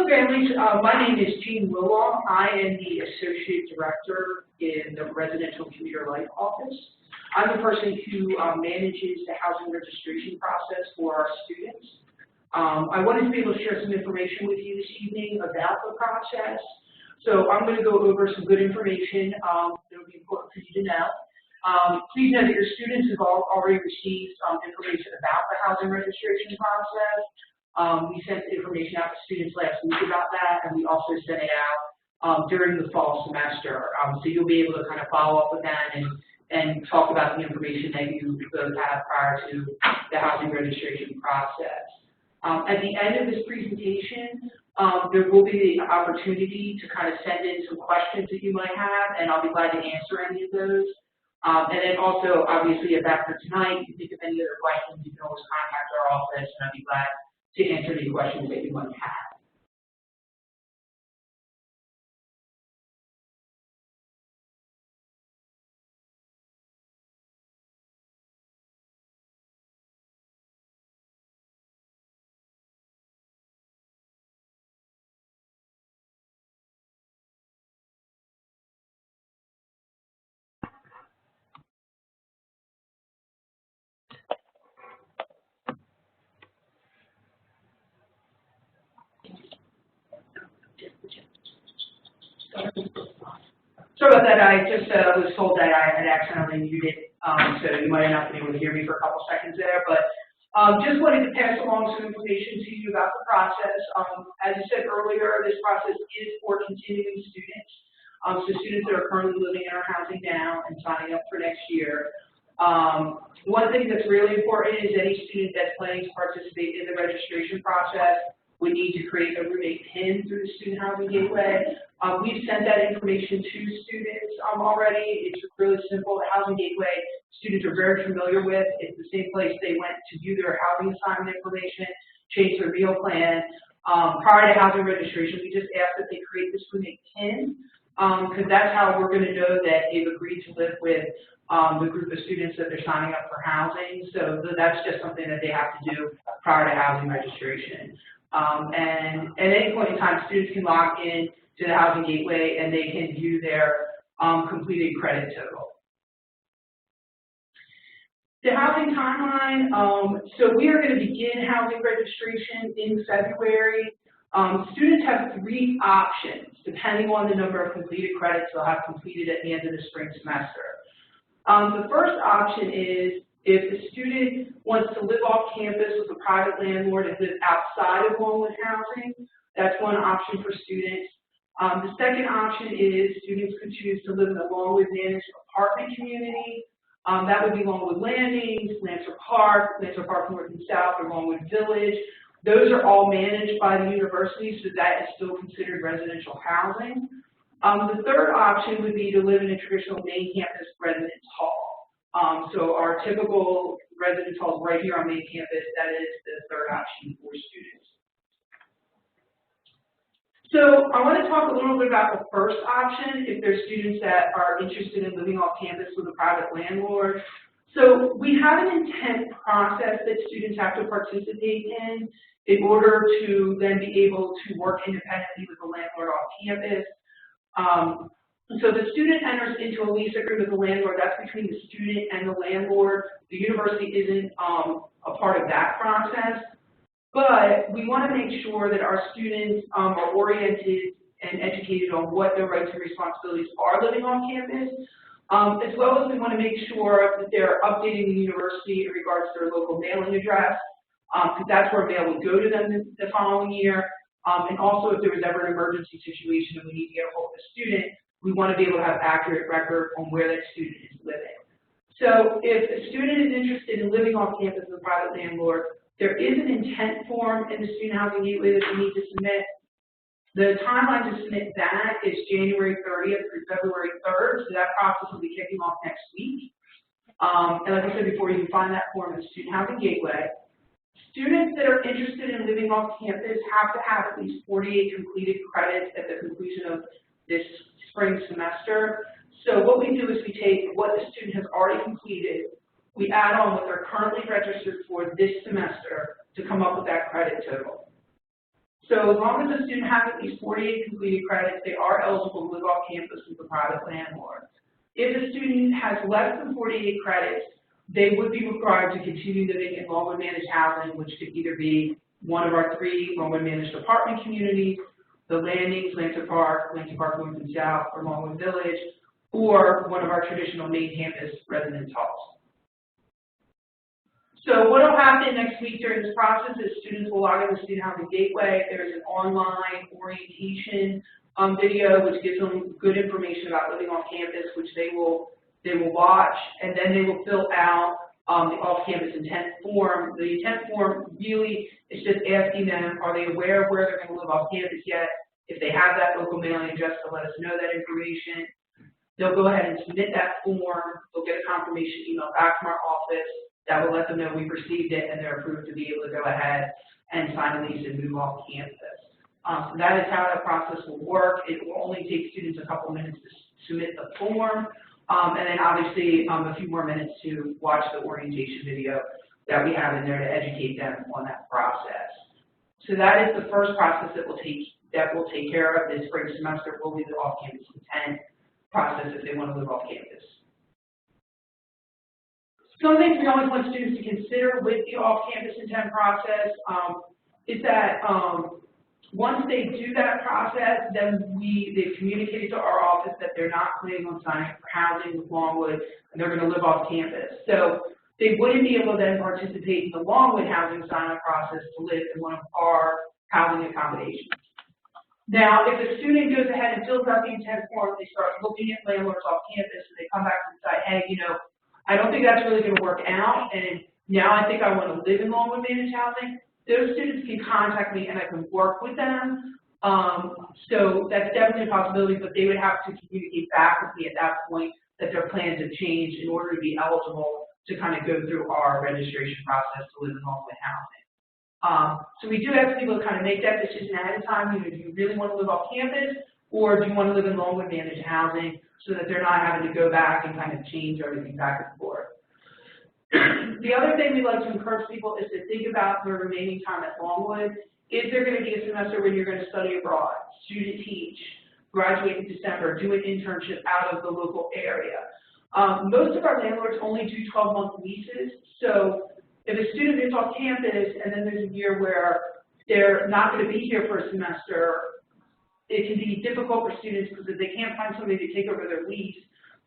families. My name is Jean Wilwohl. I am the Associate Director in the Residential Commuter Life Office. I'm the person who manages the housing registration process for our students. I wanted to be able to share some information with you this evening about the process. So I'm going to go over some good information that will be important for you to know. Please know that your students have already received information about the housing registration process. We sent information out to students last week about that, and we also sent it out during the fall semester. So you'll be able to kind of follow up with that and talk about the information that you both have prior to the housing registration process. At the end of this presentation, there will be the opportunity to kind of send in some questions that you might have, and I'll be glad to answer any of those. And then also, obviously, if after tonight you think of any other questions, you can always contact our office, and I'd be glad to answer any questions that you might have. Sorry about that. I just was told that I had accidentally muted, so you might not be able to hear me for a couple seconds there. But just wanted to pass along some information to you about the process. As I said earlier, this process is for continuing students, so students that are currently living in our housing now and signing up for next year. One thing that's really important is any student that's planning to participate in the registration process would need to create a roommate PIN through the Student Housing Gateway. We've sent that information to students already. It's really simple. The Housing Gateway students are very familiar with. It's the same place they went to view their housing assignment information, change their meal plan. Prior to housing registration, we just asked that they create this roommate PIN, because that's how we're going to know that they've agreed to live with the group of students that they're signing up for housing. So that's just something that they have to do prior to housing registration. And at any point in time, students can log in to the Housing Gateway and they can view their completed credit total. The housing timeline, so we are going to begin housing registration in February. Students have 3 options, depending on the number of completed credits they'll have completed at the end of the spring semester. The first option is if the student wants to live off campus with a private landlord and live outside of Longwood housing, that's one option for students. The second option is students could choose to live in a Longwood managed apartment community. That would be Longwood Landings, Lancer Park North and South, or Longwood Village. Those are all managed by the university, so that is still considered residential housing. The third option would be to live in a traditional main campus residence hall. So our typical residence hall is right here on main campus. That is the third option for students. So I want to talk a little bit about the first option, if there's students that are interested in living off campus with a private landlord. So we have an intent process that students have to participate in order to then be able to work independently with the landlord off campus. So the student enters into a lease agreement with the landlord. That's between the student and the landlord. The university isn't a part of that process. But we want to make sure that our students are oriented and educated on what their rights and responsibilities are living on campus, as well as we want to make sure that they're updating the university in regards to their local mailing address, because that's where mail would go to them the following year. And also, if there was ever an emergency situation and we need to get a hold of the student, we want to be able to have accurate record on where that student is living. So if a student is interested in living off campus with a private landlord, there is an intent form in the Student Housing Gateway that we need to submit. The timeline to submit that is January 30th through February 3rd, so that process will be kicking off next week. And like I said before, you can find that form in the Student Housing Gateway. Students that are interested in living off campus have to have at least 48 completed credits at the conclusion of this spring semester. So what we do is we take what the student has already completed, we add on what they're currently registered for this semester to come up with that credit total. So as long as the student has at least 48 completed credits, they are eligible to live off campus with a private landlord. If a student has less than 48 credits, they would be required to continue living in Longwood managed housing, which could either be one of our 3 Longwood managed apartment communities, the Landings, Lancer Park North and South, or Longwood Village, or one of our traditional main campus residence halls. So what will happen next week during this process is students will log in the Student Housing Gateway. There is an online orientation video which gives them good information about living off campus, which they will watch, and then they will fill out the off-campus intent form. The intent form really is just asking them, are they aware of where they're going to live off campus yet? If they have that local mailing address, to let us know that information. They'll go ahead and submit that form. They'll get a confirmation email back from our office that will let them know we've received it and they're approved to be able to go ahead and sign a lease and move off campus. So that is how that process will work. It will only take students a couple minutes to submit the form, and then obviously a few more minutes to watch the orientation video that we have in there to educate them on that process. So that is the first process that will take care of this spring semester. Will be the off-campus intent process if they want to live off campus. Some things we always want students to consider with the off-campus intent process is that once they do that process, then they've communicated to our office that they're not planning on signing up for housing with Longwood and they're going to live off campus. So they wouldn't be able to then participate in the Longwood housing sign-up process to live in one of our housing accommodations. Now, if a student goes ahead and fills out the intent form, they start looking at landlords off campus and they come back and say, hey, I don't think that's really going to work out, and now I think I want to live in Longwood managed housing. Those students can contact me and I can work with them. So that's definitely a possibility, but they would have to communicate back with me at that point that their plans have changed in order to be eligible to kind of go through our registration process to live in Longwood housing. So we do ask people to kind of make that decision ahead of time. Do you really want to live off campus, or do you want to live in Longwood managed housing, so that they're not having to go back and kind of change everything back and forth. The other thing we like to encourage people is to think about their remaining time at Longwood. Is there going to be a semester when you're going to study abroad, student teach, graduate in December, do an internship out of the local area? Most of our landlords only do 12-month leases, so if a student is off campus and then there's a year where they're not going to be here for a semester, it can be difficult for students because if they can't find somebody to take over their lease,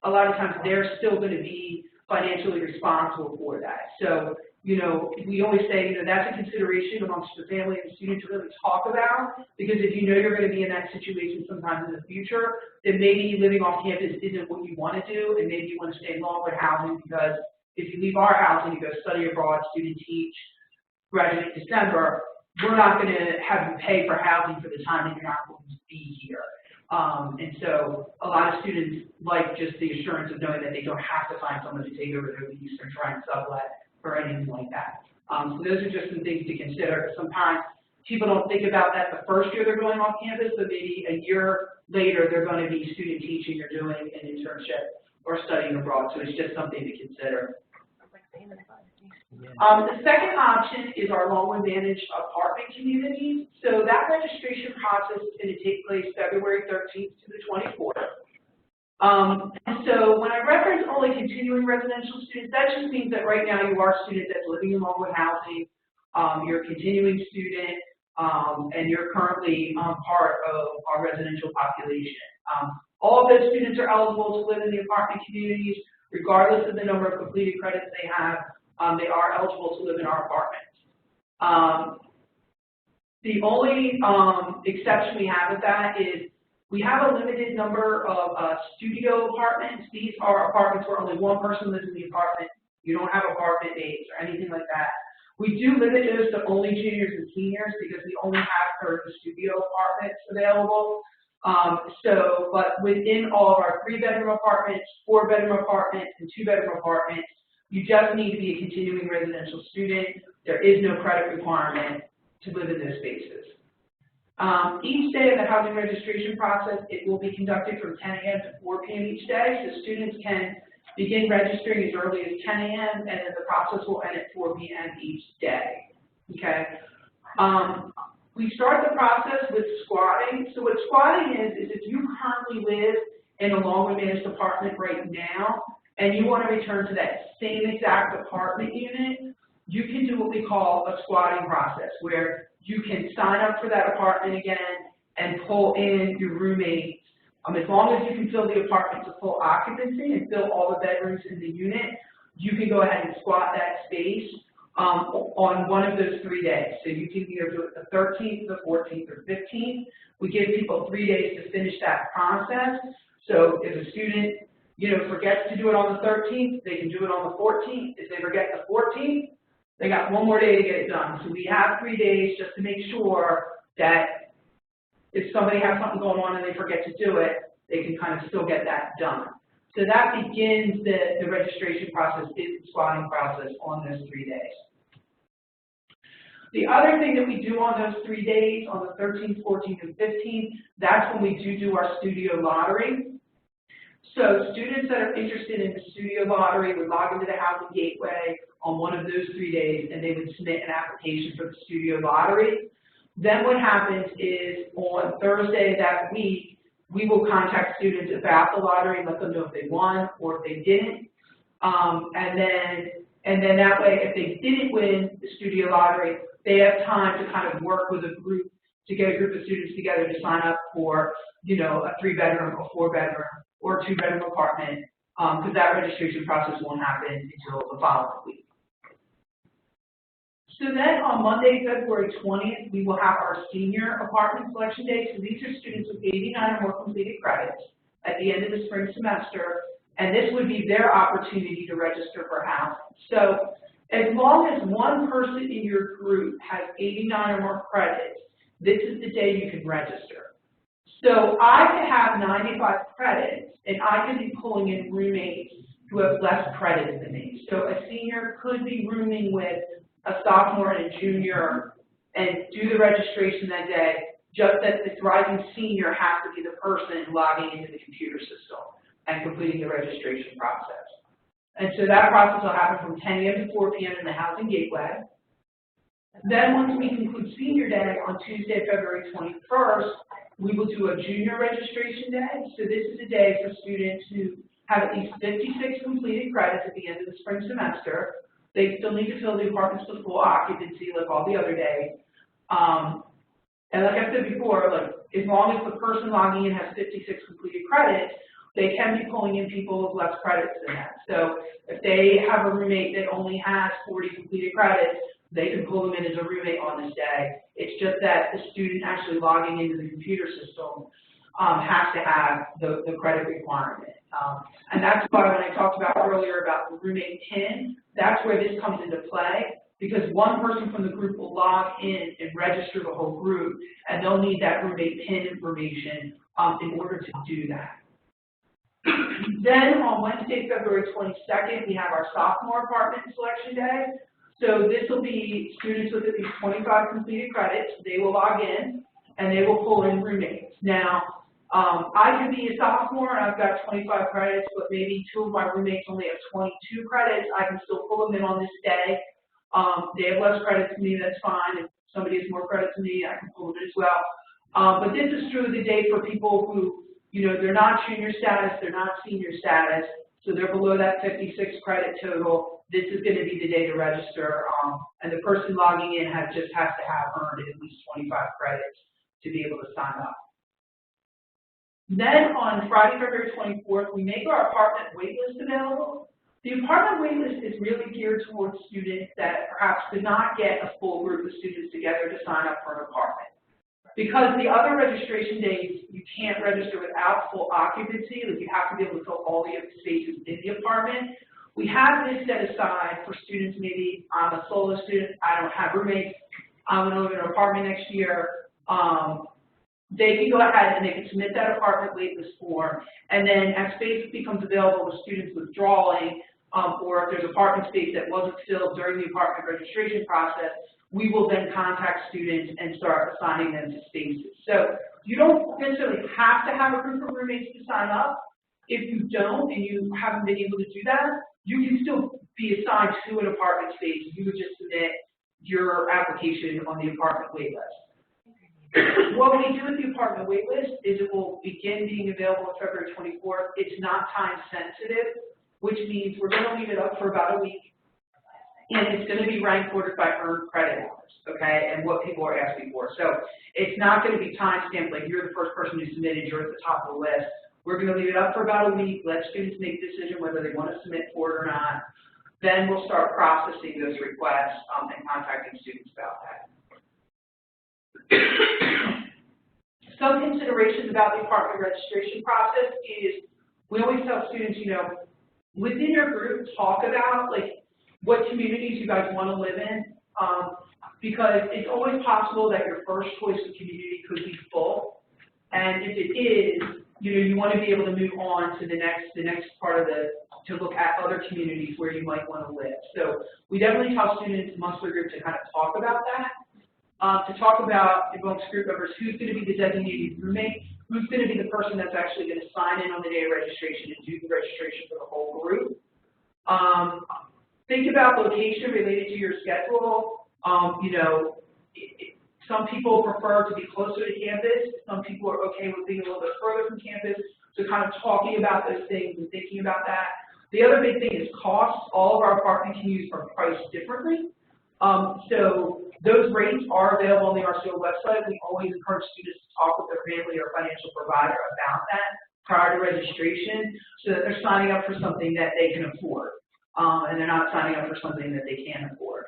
a lot of times they're still going to be financially responsible for that. So, we always say, that's a consideration amongst the family and the student to really talk about, because if you're going to be in that situation sometimes in the future, then maybe living off campus isn't what you want to do, and maybe you want to stay in Longwood housing, because if you leave our housing, you go study abroad, student teach, graduate in December, we're not going to have you pay for housing for the time that you're not going to be here. And so a lot of students like just the assurance of knowing that they don't have to find someone to take over their lease or try and sublet or anything like that. So those are just some things to consider. Sometimes people don't think about that the first year they're going off campus, but maybe a year later they're going to be student teaching or doing an internship or studying abroad. So it's just something to consider. The second option is our Longwood managed apartment communities. So that registration process is going to take place February 13th to the 24th. So when I reference only continuing residential students, that just means that right now you are a student that's living in Longwood housing, you're a continuing student, and you're currently part of our residential population. All of those students are eligible to live in the apartment communities, regardless of the number of completed credits they have. They are eligible to live in our apartments. The only exception we have with that is we have a limited number of studio apartments. These are apartments where only one person lives in the apartment. You don't have apartment mates or anything like that. We do limit those to only juniors and seniors because we only have 30 studio apartments available. But within all of our 3-bedroom apartments, 4-bedroom apartments, and 2-bedroom apartments, you just need to be a continuing residential student. There is no credit requirement to live in those spaces. Each day of the housing registration process, it will be conducted from 10 a.m. to 4 p.m. each day, so students can begin registering as early as 10 a.m. and then the process will end at 4 p.m. each day. Okay. we start the process with squatting. So what squatting is if you currently live in a Longwood managed apartment right now, and you want to return to that same exact apartment unit, you can do what we call a squatting process, where you can sign up for that apartment again and pull in your roommates. As long as you can fill the apartment to full occupancy and fill all the bedrooms in the unit, you can go ahead and squat that space on one of those 3 days. So you can either do it the 13th, the 14th, or 15th. We give people 3 days to finish that process. So if a student, forgets to do it on the 13th, they can do it on the 14th. If they forget the 14th, they got 1 more day to get it done. So we have 3 days just to make sure that if somebody has something going on and they forget to do it, they can kind of still get that done. So that begins the registration process, is the squatting process on those 3 days. The other thing that we do on those 3 days, on the 13th, 14th, and 15th, that's when we do our studio lottery. So students that are interested in the studio lottery would log into the Housing Gateway on one of those 3 days, and they would submit an application for the studio lottery. Then what happens is on Thursday that week, we will contact students about the lottery and let them know if they won or if they didn't. And then that way, if they didn't win the studio lottery, they have time to kind of work with a group to get a group of students together to sign up for, a 3-bedroom, a 4-bedroom, or a 2-bedroom apartment, because that registration process won't happen until the following week. So then on Monday, February 20th, we will have our senior apartment selection day. So these are students with 89 or more completed credits at the end of the spring semester, and this would be their opportunity to register for housing. So as long as one person in your group has 89 or more credits, this is the day you can register. So I could have 95 credits, and I could be pulling in roommates who have less credits than me. So a senior could be rooming with a sophomore and a junior and do the registration that day, just that the rising senior has to be the person logging into the computer system and completing the registration process. And so that process will happen from 10 a.m. to 4 p.m. in the Housing Gateway. Then once we conclude senior day on Tuesday, February 21st, we will do a junior registration day. So this is a day for students who have at least 56 completed credits at the end of the spring semester. They still need to fill the apartments to full occupancy like all the other days. And like I said before, as long as the person logging in has 56 completed credits, they can be pulling in people with less credits than that. So if they have a roommate that only has 40 completed credits, they can pull them in as a roommate on this day. It's just that the student actually logging into the computer system has to have the credit requirement. And that's why when I talked about earlier about the roommate PIN, that's where this comes into play, because one person from the group will log in and register the whole group, and they'll need that roommate PIN information in order to do that. Then on Wednesday, February 22nd, we have our sophomore apartment selection day. So this will be students with at least 25 completed credits. They will log in, and they will pull in roommates. Now, I can be a sophomore, and I've got 25 credits, but maybe 2 of my roommates only have 22 credits. I can still pull them in on this day. They have less credits than me, that's fine. If somebody has more credits than me, I can pull them in as well. But this is true of the day for people who, they're not junior status, they're not senior status, so they're below that 56 credit total. This is going to be the day to register, and the person logging in just has to have earned at least 25 credits to be able to sign up. Then on Friday, February 24th, we make our apartment waitlist available. The apartment waitlist is really geared towards students that perhaps could not get a full group of students together to sign up for an apartment. Because the other registration days, you can't register without full occupancy, you have to be able to fill all the spaces in the apartment. We have this set aside for students, maybe I'm a solo student, I don't have roommates, I'm going to live in an apartment next year. They can go ahead and they can submit that apartment waitlist form, and then as space becomes available with students withdrawing, or if there's apartment space that wasn't filled during the apartment registration process, we will then contact students and start assigning them to spaces. So you don't necessarily have to have a group of roommates to sign up. If you don't and you haven't been able to do that, you can still be assigned to an apartment space. You would just submit your application on the apartment wait list. What we do with the apartment wait list is it will begin being available on February 24th. It's not time sensitive, which means we're going to leave it up for about a week, and it's going to be rank ordered by earned credit hours, okay, and what people are asking for. So it's not going to be time stamped like you're the first person who submitted, you're at the top of the list. We're going to leave it up for about a week, let students make a decision whether they want to submit for it or not. Then we'll start processing those requests and contacting students about that. Some considerations about the apartment registration process is we always tell students, you know, within your group, talk about like what communities you guys want to live in, because it's always possible that your first choice of community could be full, and if it is, you know, you want to be able to move on to the next part of to look at other communities where you might want to live. So we definitely tell students amongst their group to kind of talk about that. To talk about amongst group members who's going to be the designated roommate, who's going to be the person that's actually going to sign in on the day of registration and do the registration for the whole group. Think about location related to your schedule. You know, some people prefer to be closer to campus. Some people are okay with being a little bit further from campus. So kind of talking about those things and thinking about that. The other big thing is costs. All of our apartment communities are priced differently. So those rates are available on the RCO website. We always encourage students to talk with their family or financial provider about that prior to registration so that they're signing up for something that they can afford, and they're not signing up for something that they can't afford.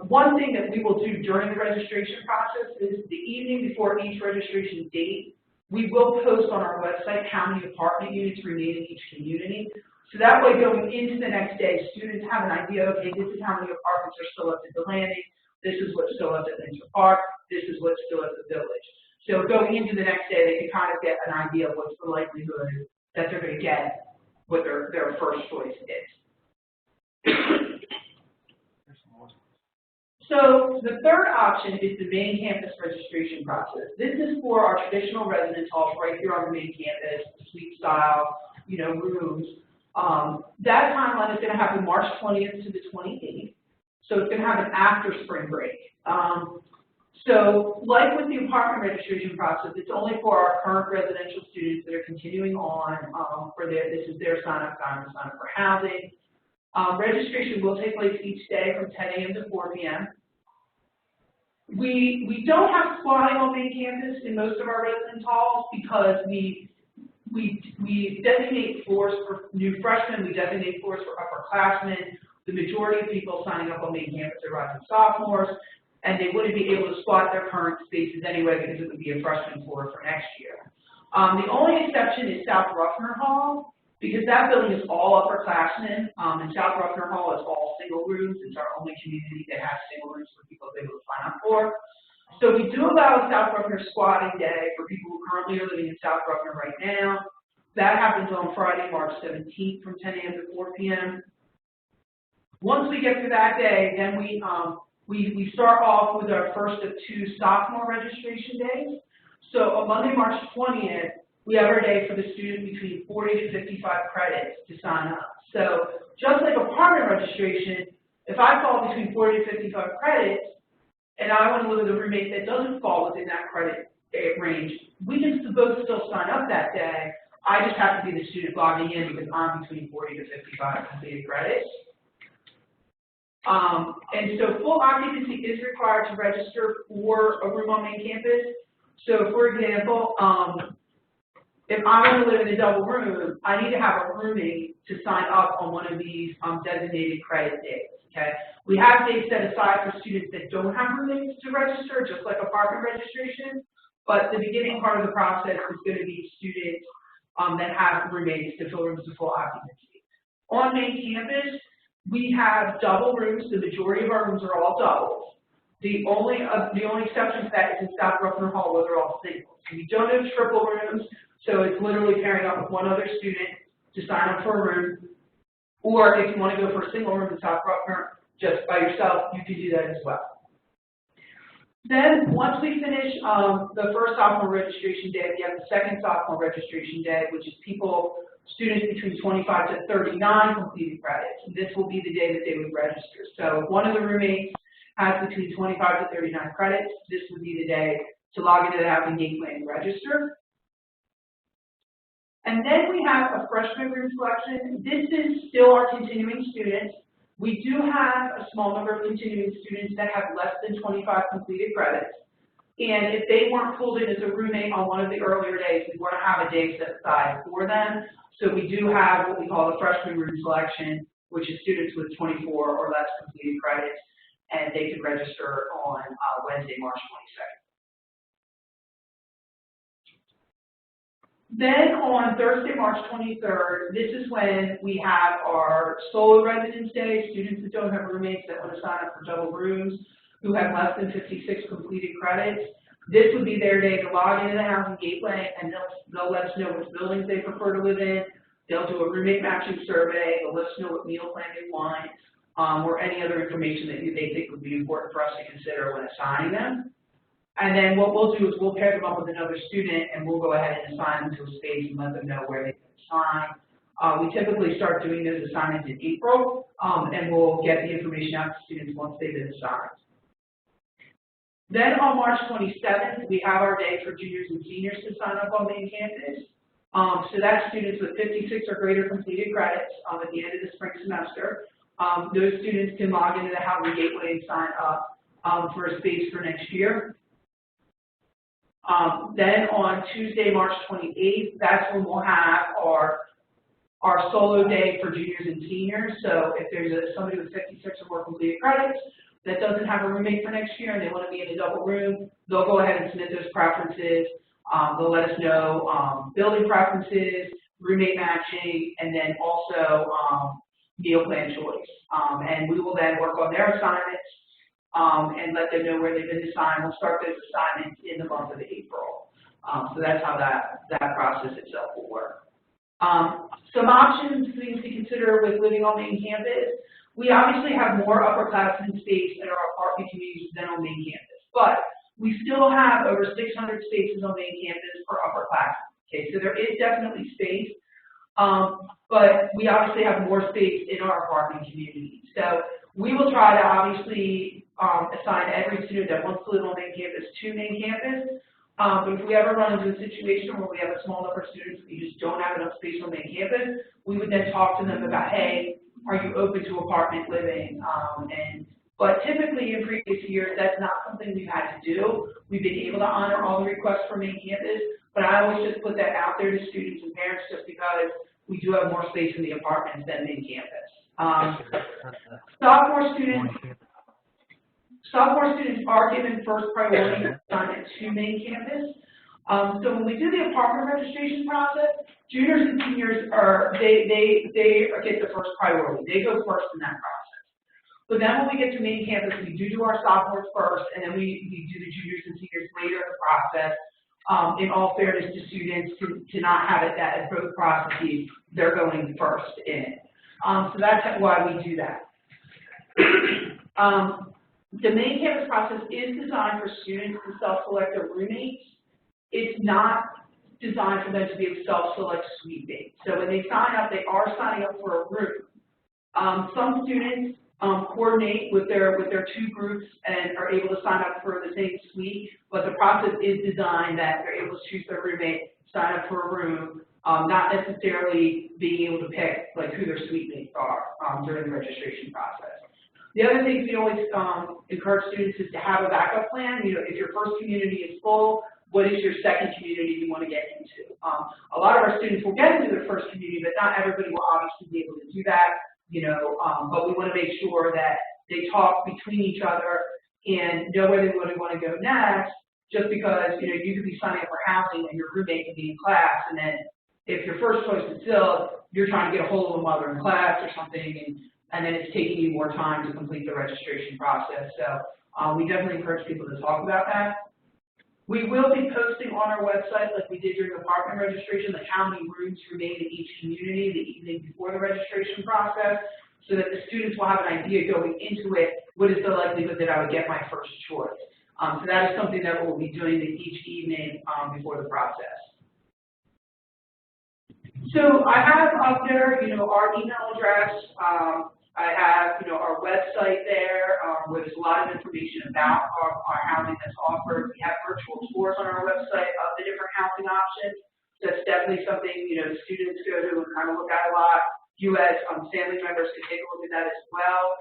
One thing that we will do during the registration process is the evening before each registration date, we will post on our website how many apartment units remain in each community. So that way, going into the next day, students have an idea, okay, this is how many apartments are still left at the Landing, this is what's still left at Windsor Park, this is what's still at the Village. So going into the next day, they can kind of get an idea of what's the likelihood that they're going to get what their first choice is. So the third option is the main campus registration process. This is for our traditional residence halls right here on the main campus, suite style, you know, rooms. That timeline is going to happen March 20th to the 28th, so it's going to happen after spring break. So like with the apartment registration process, it's only for our current residential students that are continuing on this is their sign-up time to sign up for housing. Registration will take place each day from 10 a.m. to 4 p.m. We don't have squatting on main campus in most of our residence halls because we designate floors for new freshmen, we designate floors for upperclassmen. The majority of people signing up on main campus are rising sophomores, and they wouldn't be able to squat their current spaces anyway because it would be a freshman floor for next year. The only exception is South Ruffner Hall, because that building is all upperclassmen, and South Ruffner Hall is all single rooms. It's our only community that has single rooms for people to be able to sign up for. So we do allow South Ruffner squatting day for people who currently are living in South Ruffner right now. That happens on Friday, March 17th from 10 a.m. to 4 p.m. Once we get to that day, then we start off with our first of two sophomore registration days. So on Monday, March 20th, we have our day for the student between 40 to 55 credits to sign up. So just like apartment registration, if I fall between 40 to 55 credits, and I want to live with a roommate that doesn't fall within that credit range, we can both still sign up that day. I just have to be the student logging in because I'm between 40 to 55 completed credits. And so full occupancy is required to register for a room on main campus. So for example, if I want to live in a double room, I need to have a roommate to sign up on one of these designated credit days. Okay, we have days set aside for students that don't have roommates to register, just like apartment registration. But the beginning part of the process is going to be students that have roommates to fill rooms to full occupancy. On main campus, we have double rooms. The majority of our rooms are all doubles. The only exception to that is in South Ruffner Hall, where they're all singles. We don't have triple rooms, so it's literally pairing up with one other student to sign up for a room. Or if you want to go for a single room in South Ruffner, just by yourself, you can do that as well. Then, once we finish the first sophomore registration day, we have the second sophomore registration day, which is students between 25 to 39 completed credits. And this will be the day that they would register. So if one of the roommates has between 25 to 39 credits, this would be the day to log into the housing gateway and register. And then we have a freshman room selection. This is still our continuing students. We do have a small number of continuing students that have less than 25 completed credits. And if they weren't pulled in as a roommate on one of the earlier days, we want to have a day set aside for them. So we do have what we call the freshman room selection, which is students with 24 or less completed credits, and they can register on Wednesday, March 22nd. Then on Thursday, March 23rd, this is when we have our solo residence day, students that don't have roommates that want to sign up for double rooms, who have less than 56 completed credits. This would be their day to log into the housing gateway, and they'll let us know which buildings they prefer to live in. They'll do a roommate matching survey. They'll let us know what meal plan they want, or any other information that they think would be important for us to consider when assigning them. And then what we'll do is we'll pair them up with another student, and we'll go ahead and assign them to a space and let them know where they can assign. We typically start doing those assignments in April, and we'll get the information out to students once they've been assigned. Then on March 27th, we have our day for juniors and seniors to sign up on main campus. So that's students with 56 or greater completed credits at the end of the spring semester. Those students can log into the housing gateway and sign up for a space for next year. Then on Tuesday, March 28th, that's when we'll have our solo day for juniors and seniors. So if there's somebody with 56 or more completed credits that doesn't have a roommate for next year and they want to be in a double room, they'll go ahead and submit those preferences. They'll let us know building preferences, roommate matching, and then also meal plan choice. And we will then work on their assignments and let them know where they've been assigned. We'll start those assignments in the month of April. So that's how that process itself will work. Some options, things to consider with living on main campus. We obviously have more upperclassmen space in our apartment communities than on main campus, but we still have over 600 spaces on main campus for upperclassmen. Okay, so there is definitely space, but we obviously have more space in our apartment community. So we will try to obviously assign every student that wants to live on main campus to main campus. But if we ever run into a situation where we have a small number of students and we just don't have enough space on main campus, we would then talk to them about, hey, are you open to apartment living? But typically in previous years, that's not something we've had to do. We've been able to honor all the requests for main campus, but I always just put that out there to students and parents just because we do have more space in the apartments than main campus. Sophomore students are given first priority assignment to main campus. So when we do the apartment registration process, juniors and seniors they get the first priority. They go first in that process. But then when we get to main campus, we do our sophomores first, and then we do the juniors and seniors later in the process. In all fairness to students, to not have it that at both processes, they're going first in. So that's why we do that. The main campus process is designed for students to self-select their roommates. It's not designed for them to be a self-select suite mate. So when they sign up, they are signing up for a room. Some students coordinate with their two groups and are able to sign up for the same suite, but the process is designed that they're able to choose their roommate, sign up for a room, not necessarily being able to pick like who their suite mates are during the registration process. The other things we always encourage students is to have a backup plan. You know, if your first community is full, what is your second community you want to get into? A lot of our students will get into their first community, but not everybody will obviously be able to do that. You know, but we want to make sure that they talk between each other and know where they want to go next. Just because you know you could be signing up for housing and your roommate could be in class, and then if your first choice is filled, you're trying to get a hold of them while they're in class or something, and then it's taking you more time to complete the registration process. So we definitely encourage people to talk about that. We will be posting on our website, like we did during apartment registration, like how many rooms remain in each community the evening before the registration process, so that the students will have an idea going into it, what is the likelihood that I would get my first choice. So that is something that we'll be doing each evening before the process. So I have up there, you know, our email address. I have, you know, our website there, where there's a lot of information about our housing that's offered. We have virtual tours on our website of the different housing options. So that's definitely something, the students go to and kind of look at a lot. You as family members can take a look at that as well.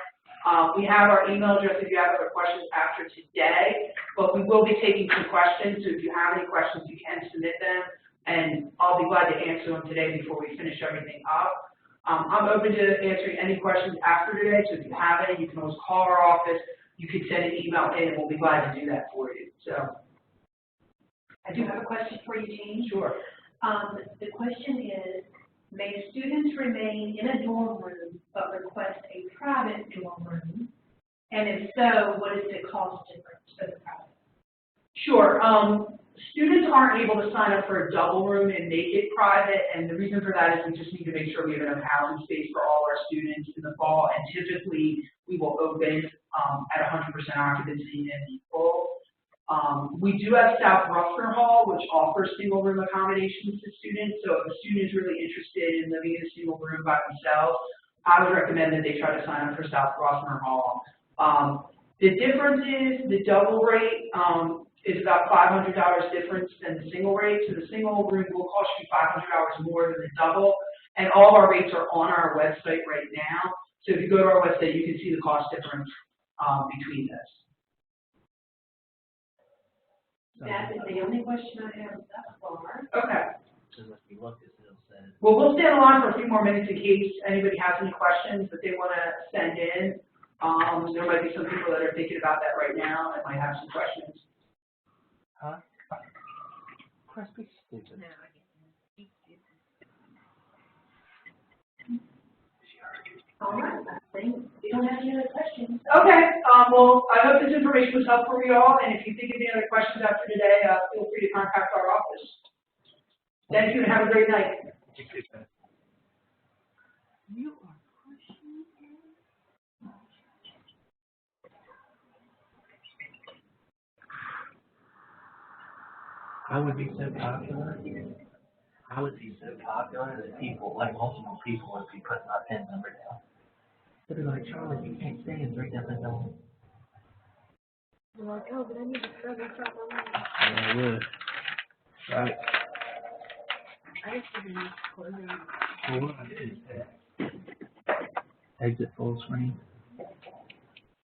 We have our email address if you have other questions after today, but we will be taking some questions. So if you have any questions, you can submit them, and I'll be glad to answer them today before we finish everything up. I'm open to answering any questions after today, so if you have any, you can always call our office. You can send an email in, and we'll be glad to do that for you. So, I do have a question for you, Jean. Sure. The question is, may students remain in a dorm room but request a private dorm room? And if so, what is the cost difference for the private? Sure. Students aren't able to sign up for a double room and make it private, and the reason for that is we just need to make sure we have enough housing space for all our students in the fall, and typically we will open at 100% occupancy and be full. We do have South Ruffner Hall, which offers single room accommodations to students, so if a student is really interested in living in a single room by themselves, I would recommend that they try to sign up for South Ruffner Hall. The difference is the double rate is about $500 difference than the single rate. So the single room will cost you $500 more than the double, and all of our rates are on our website right now. So if you go to our website, you can see the cost difference between this. That is the only question I have thus far. Okay. Well, we'll stay on the line for a few more minutes in case anybody has any questions that they want to send in. There might be some people that are thinking about that right now and might have some questions. Huh? Crispy stupid. No, all right, I think we don't have any other questions. Okay, well, I hope this information was helpful for you all, and if you think of any other questions after today, feel free to contact our office. Thank you and have a great night. You are pushing. I would be so popular. I would be so popular that people, like multiple people, would be putting my PIN number down. They'd be like, Charlie, you can't stay in 3 different zones. You're like, oh, but I need to struggle from the line. Yeah, I would. Right. I just didn't close it. Well, what I did is exit full screen.